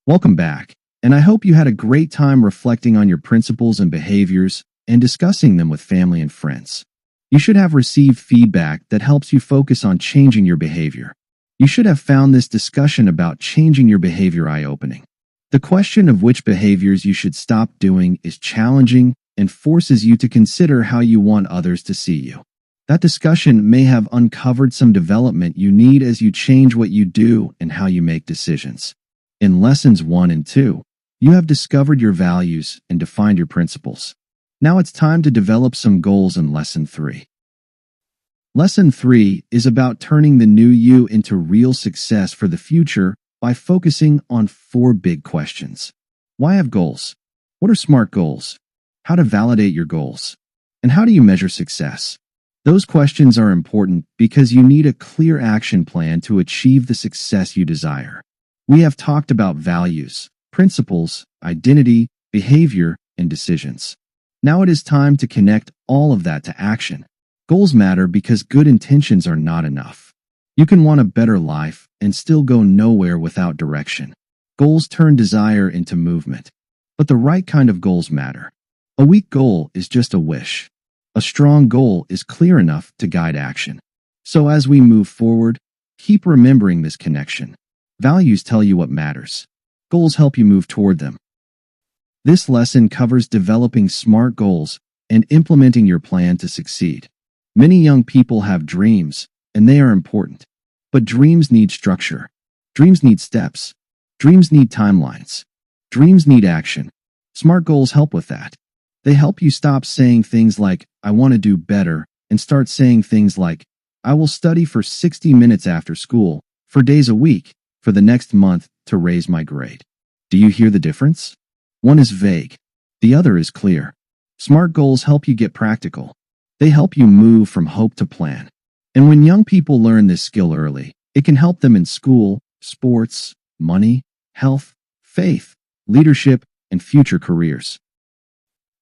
Welcome back, and I hope you had a great time reflecting on your principles and behaviors and discussing them with family and friends. You should have received feedback that helps you focus on changing your behavior. You should have found this discussion about changing your behavior eye-opening. The question of which behaviors you should stop doing is challenging and forces you to consider how you want others to see you. That discussion may have uncovered some development you need as you change what you do and how you make decisions. In Lessons 1 and 2, you have discovered your values and defined your principles. Now it's time to develop some goals in Lesson 3. Lesson 3 is about turning the new you into real success for the future by focusing on 4 big questions. Why have goals? What are SMART goals? How to validate your goals? And how do you measure success? Those questions are important because you need a clear action plan to achieve the success you desire. We have talked about values, principles, identity, behavior, and decisions. Now it is time to connect all of that to action. Goals matter because good intentions are not enough. You can want a better life and still go nowhere without direction. Goals turn desire into movement. But the right kind of goals matter. A weak goal is just a wish. A strong goal is clear enough to guide action. So as we move forward, keep remembering this connection. Values tell you what matters. Goals help you move toward them. This lesson covers developing SMART goals and implementing your plan to succeed. Many young people have dreams, and they are important. But dreams need structure. Dreams need steps. Dreams need timelines. Dreams need action. SMART goals help with that. They help you stop saying things like, I want to do better, and start saying things like, I will study for 60 minutes after school, 4 days a week, for the next month to raise my grade. Do you hear the difference? One is vague. The other is clear. SMART goals help you get practical. They help you move from hope to plan. And when young people learn this skill early, it can help them in school, sports, money, health, faith, leadership, and future careers.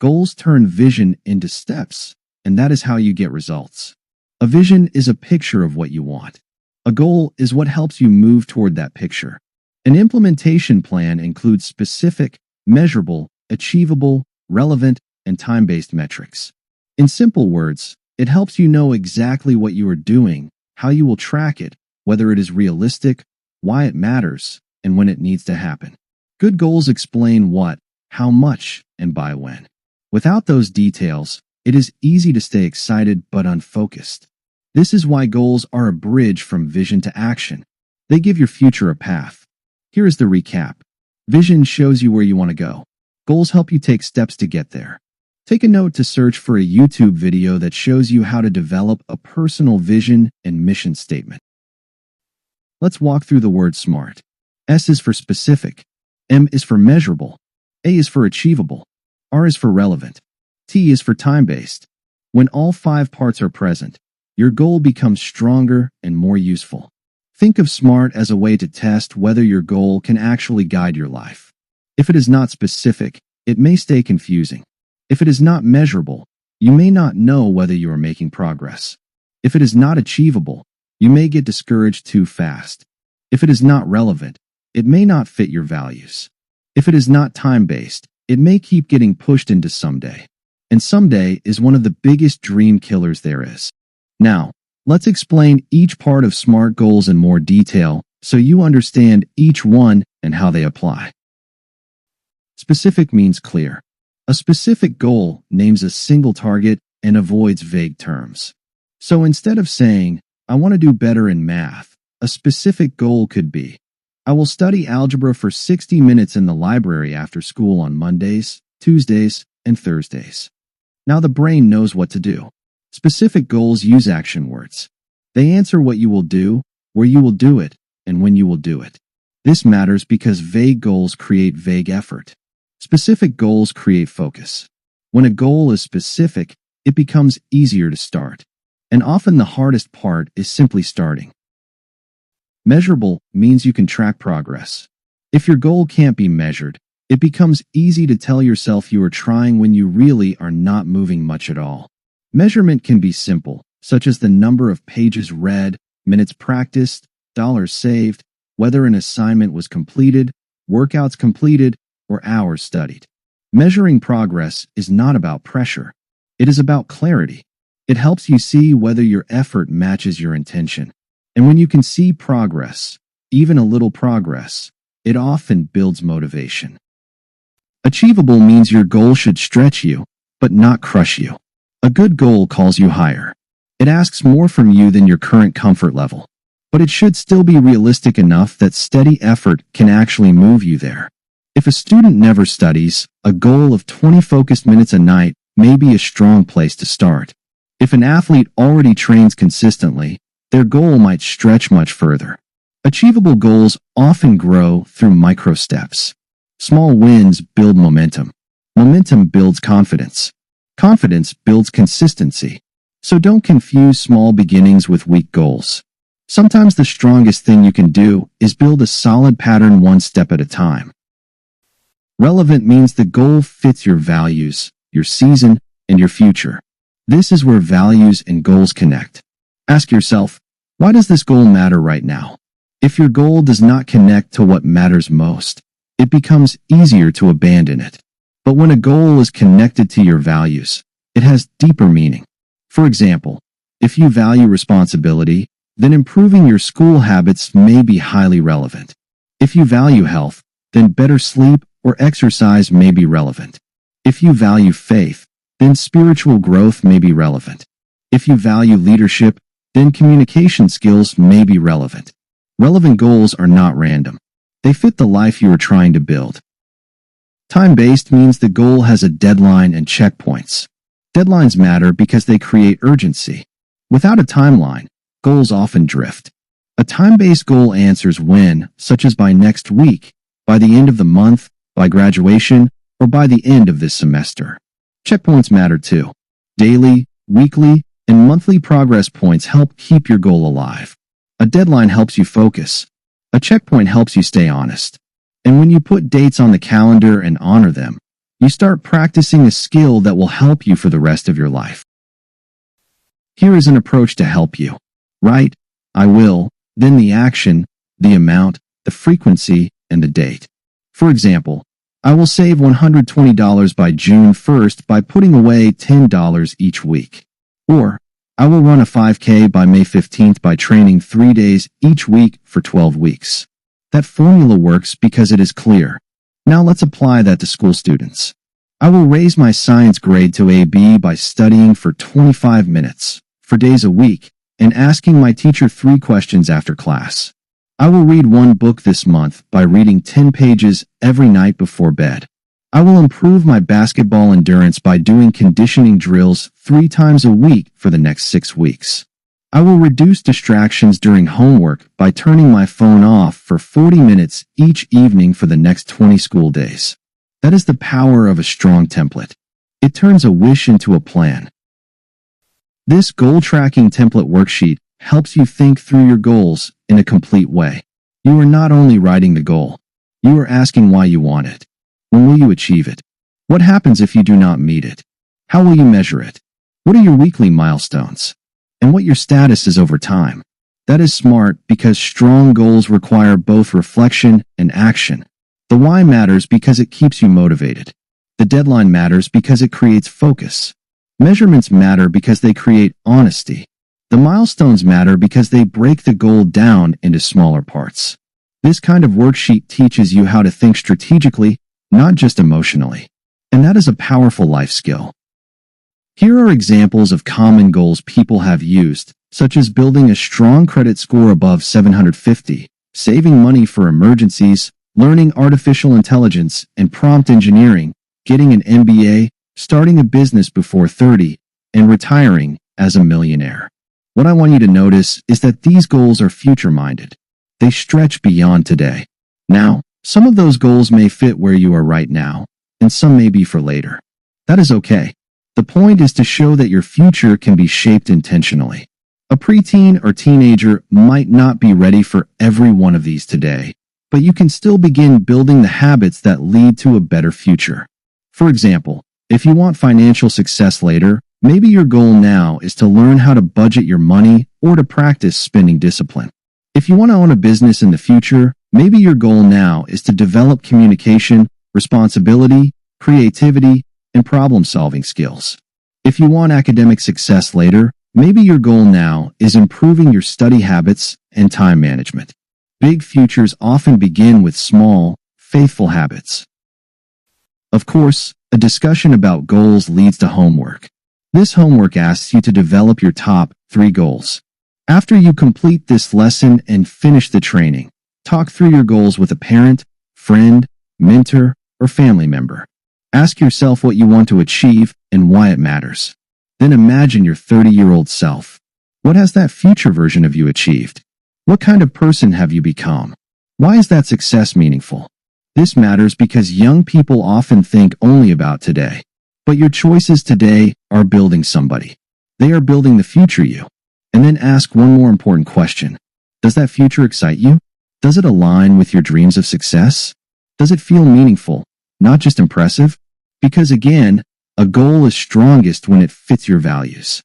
Goals turn vision into steps, and that is how you get results. A vision is a picture of what you want. A goal is what helps you move toward that picture. An implementation plan includes specific, measurable, achievable, relevant, and time-based metrics. In simple words, it helps you know exactly what you are doing, how you will track it, whether it is realistic, why it matters, and when it needs to happen. Good goals explain what, how much, and by when. Without those details, it is easy to stay excited but unfocused. This is why goals are a bridge from vision to action. They give your future a path. Here is the recap. Vision shows you where you want to go. Goals help you take steps to get there. Take a note to search for a YouTube video that shows you how to develop a personal vision and mission statement. Let's walk through the word SMART. S is for specific. M is for measurable. A is for achievable. R is for relevant. T is for time-based. When all 5 parts are present, your goal becomes stronger and more useful. Think of SMART as a way to test whether your goal can actually guide your life. If it is not specific, it may stay confusing. If it is not measurable, you may not know whether you are making progress. If it is not achievable, you may get discouraged too fast. If it is not relevant, it may not fit your values. If it is not time-based, it may keep getting pushed into someday. And someday is one of the biggest dream killers there is. Now, let's explain each part of SMART goals in more detail so you understand each one and how they apply. Specific means clear. A specific goal names a single target and avoids vague terms. So instead of saying, I want to do better in math, a specific goal could be, I will study algebra for 60 minutes in the library after school on Mondays, Tuesdays, and Thursdays. Now the brain knows what to do. Specific goals use action words. They answer what you will do, where you will do it, and when you will do it. This matters because vague goals create vague effort. Specific goals create focus. When a goal is specific, it becomes easier to start. And often the hardest part is simply starting. Measurable means you can track progress. If your goal can't be measured, it becomes easy to tell yourself you are trying when you really are not moving much at all. Measurement can be simple, such as the number of pages read, minutes practiced, dollars saved, whether an assignment was completed, workouts completed, or hours studied. Measuring progress is not about pressure. It is about clarity. It helps you see whether your effort matches your intention. And when you can see progress, even a little progress, it often builds motivation. Achievable means your goal should stretch you, but not crush you. A good goal calls you higher. It asks more from you than your current comfort level. But it should still be realistic enough that steady effort can actually move you there. If a student never studies, a goal of 20 focused minutes a night may be a strong place to start. If an athlete already trains consistently, their goal might stretch much further. Achievable goals often grow through micro steps. Small wins build momentum. Momentum builds confidence. Confidence builds consistency. So don't confuse small beginnings with weak goals. Sometimes the strongest thing you can do is build a solid pattern one step at a time. Relevant means the goal fits your values, your season, and your future. This is where values and goals connect. Ask yourself, why does this goal matter right now? If your goal does not connect to what matters most, it becomes easier to abandon it. But when a goal is connected to your values, it has deeper meaning. For example, if you value responsibility, then improving your school habits may be highly relevant. If you value health, then better sleep or exercise may be relevant. If you value faith, then spiritual growth may be relevant. If you value leadership, then communication skills may be relevant. Relevant goals are not random. They fit the life you are trying to build. Time-based means the goal has a deadline and checkpoints. Deadlines matter because they create urgency. Without a timeline, goals often drift. A time-based goal answers when, such as by next week, by the end of the month, by graduation, or by the end of this semester. Checkpoints matter too. Daily, weekly, and monthly progress points help keep your goal alive. A deadline helps you focus. A checkpoint helps you stay honest. And when you put dates on the calendar and honor them, you start practicing a skill that will help you for the rest of your life. Here is an approach to help you. Write, I will, then the action, the amount, the frequency, and the date. For example, I will save $120 by June 1st by putting away $10 each week. Or, I will run a 5K by May 15th by training 3 days each week for 12 weeks. That formula works because it is clear. Now let's apply that to school students. I will raise my science grade to AB by studying for 25 minutes, 4 days a week, and asking my teacher 3 questions after class. I will read 1 book this month by reading 10 pages every night before bed. I will improve my basketball endurance by doing conditioning drills 3 times a week for the next 6 weeks. I will reduce distractions during homework by turning my phone off for 40 minutes each evening for the next 20 school days. That is the power of a strong template. It turns a wish into a plan. This goal tracking template worksheet helps you think through your goals in a complete way. You are not only writing the goal, you are asking why you want it. When will you achieve it? What happens if you do not meet it? How will you measure it? What are your weekly milestones? And what your status is over time. That is smart because strong goals require both reflection and action. The why matters because it keeps you motivated. The deadline matters because it creates focus. Measurements matter because they create honesty. The milestones matter because they break the goal down into smaller parts. This kind of worksheet teaches you how to think strategically, not just emotionally. And that is a powerful life skill. Here are examples of common goals people have used, such as building a strong credit score above 750, saving money for emergencies, learning artificial intelligence and prompt engineering, getting an MBA, starting a business before 30, and retiring as a millionaire. What I want you to notice is that these goals are future-minded. They stretch beyond today. Now, some of those goals may fit where you are right now, and some may be for later. That is okay. The point is to show that your future can be shaped intentionally. A preteen or teenager might not be ready for every one of these today, but you can still begin building the habits that lead to a better future. For example, if you want financial success later, maybe your goal now is to learn how to budget your money or to practice spending discipline. If you want to own a business in the future, Maybe your goal now is to develop communication, responsibility, creativity, and problem-solving skills. If you want academic success later, maybe your goal now is improving your study habits and time management. Big futures often begin with small, faithful habits. Of course, a discussion about goals leads to homework. This homework asks you to develop your top 3 goals. After you complete this lesson and finish the training, talk through your goals with a parent, friend, mentor, or family member. Ask yourself what you want to achieve and why it matters. Then imagine your 30-year-old self. What has that future version of you achieved? What kind of person have you become? Why is that success meaningful? This matters because young people often think only about today. But your choices today are building somebody. They are building the future you. And then ask one more important question. Does that future excite you? Does it align with your dreams of success? Does it feel meaningful, not just impressive? Because again, a goal is strongest when it fits your values.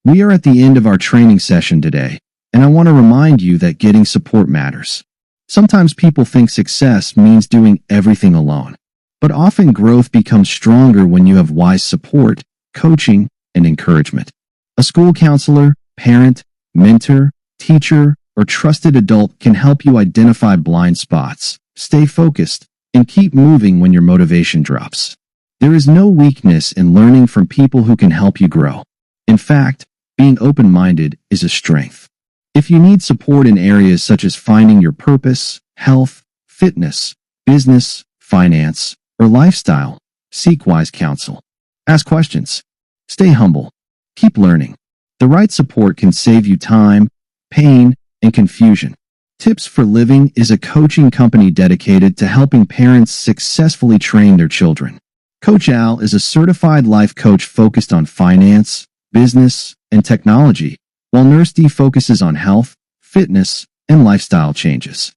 We are at the end of our training session today, and I want to remind you that getting support matters. Sometimes people think success means doing everything alone, but often growth becomes stronger when you have wise support, coaching, and encouragement. A school counselor, parent, mentor, teacher, or trusted adult can help you identify blind spots, stay focused, and keep moving when your motivation drops. There is no weakness in learning from people who can help you grow. In fact, being open-minded is a strength. If you need support in areas such as finding your purpose, health, fitness, business, finance, or lifestyle, seek wise counsel. Ask questions. Stay humble. Keep learning. The right support can save you time, pain, and confusion. Tips for Living is a coaching company dedicated to helping parents successfully train their children. Coach Al is a certified life coach focused on finance, business, and technology, while Nurse D focuses on health, fitness, and lifestyle changes.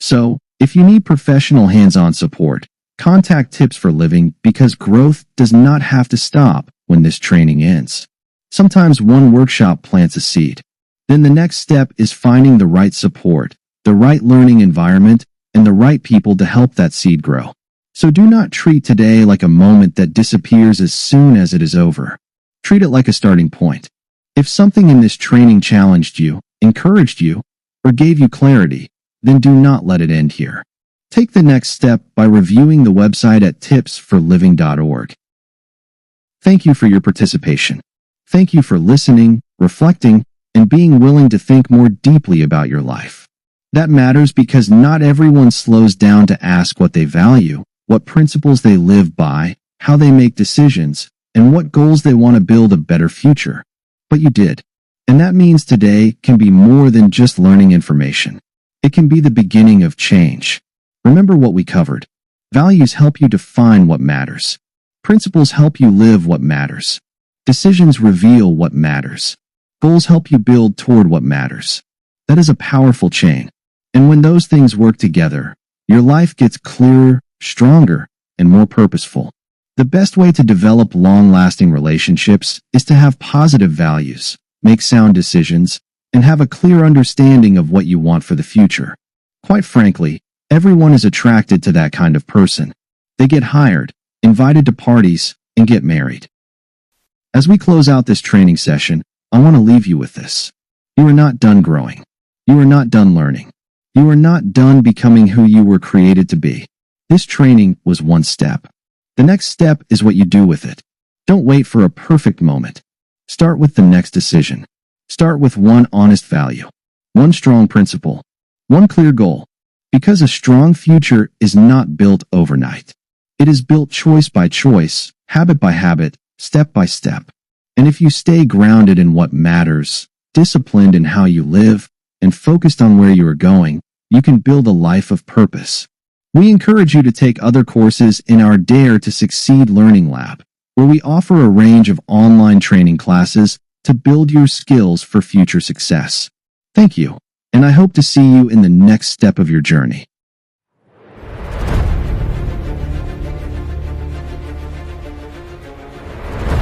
So, if you need professional hands-on support, contact Tips for Living because growth does not have to stop when this training ends. Sometimes one workshop plants a seed. Then the next step is finding the right support, the right learning environment, and the right people to help that seed grow. So do not treat today like a moment that disappears as soon as it is over. Treat it like a starting point. If something in this training challenged you, encouraged you, or gave you clarity, then do not let it end here. Take the next step by reviewing the website at tipsforliving.org. Thank you for your participation. Thank you for listening, reflecting, and being willing to think more deeply about your life. That matters because not everyone slows down to ask what they value, what principles they live by, how they make decisions, and what goals they want to build a better future. But you did. And that means today can be more than just learning information. It can be the beginning of change. Remember what we covered. Values help you define what matters. Principles help you live what matters. Decisions reveal what matters. Goals help you build toward what matters. That is a powerful chain. And when those things work together, your life gets clearer, stronger, and more purposeful. The best way to develop long-lasting relationships is to have positive values, make sound decisions, and have a clear understanding of what you want for the future. Quite frankly, everyone is attracted to that kind of person. They get hired, invited to parties, and get married. As we close out this training session, I want to leave you with this. You are not done growing. You are not done learning. You are not done becoming who you were created to be. This training was one step. The next step is what you do with it. Don't wait for a perfect moment. Start with the next decision. Start with one honest value, one strong principle, one clear goal. Because a strong future is not built overnight. It is built choice by choice, habit by habit, step by step. And if you stay grounded in what matters, disciplined in how you live, and focused on where you are going, you can build a life of purpose. We encourage you to take other courses in our Dare to Succeed Learning Lab, where we offer a range of online training classes to build your skills for future success. Thank you, and I hope to see you in the next step of your journey.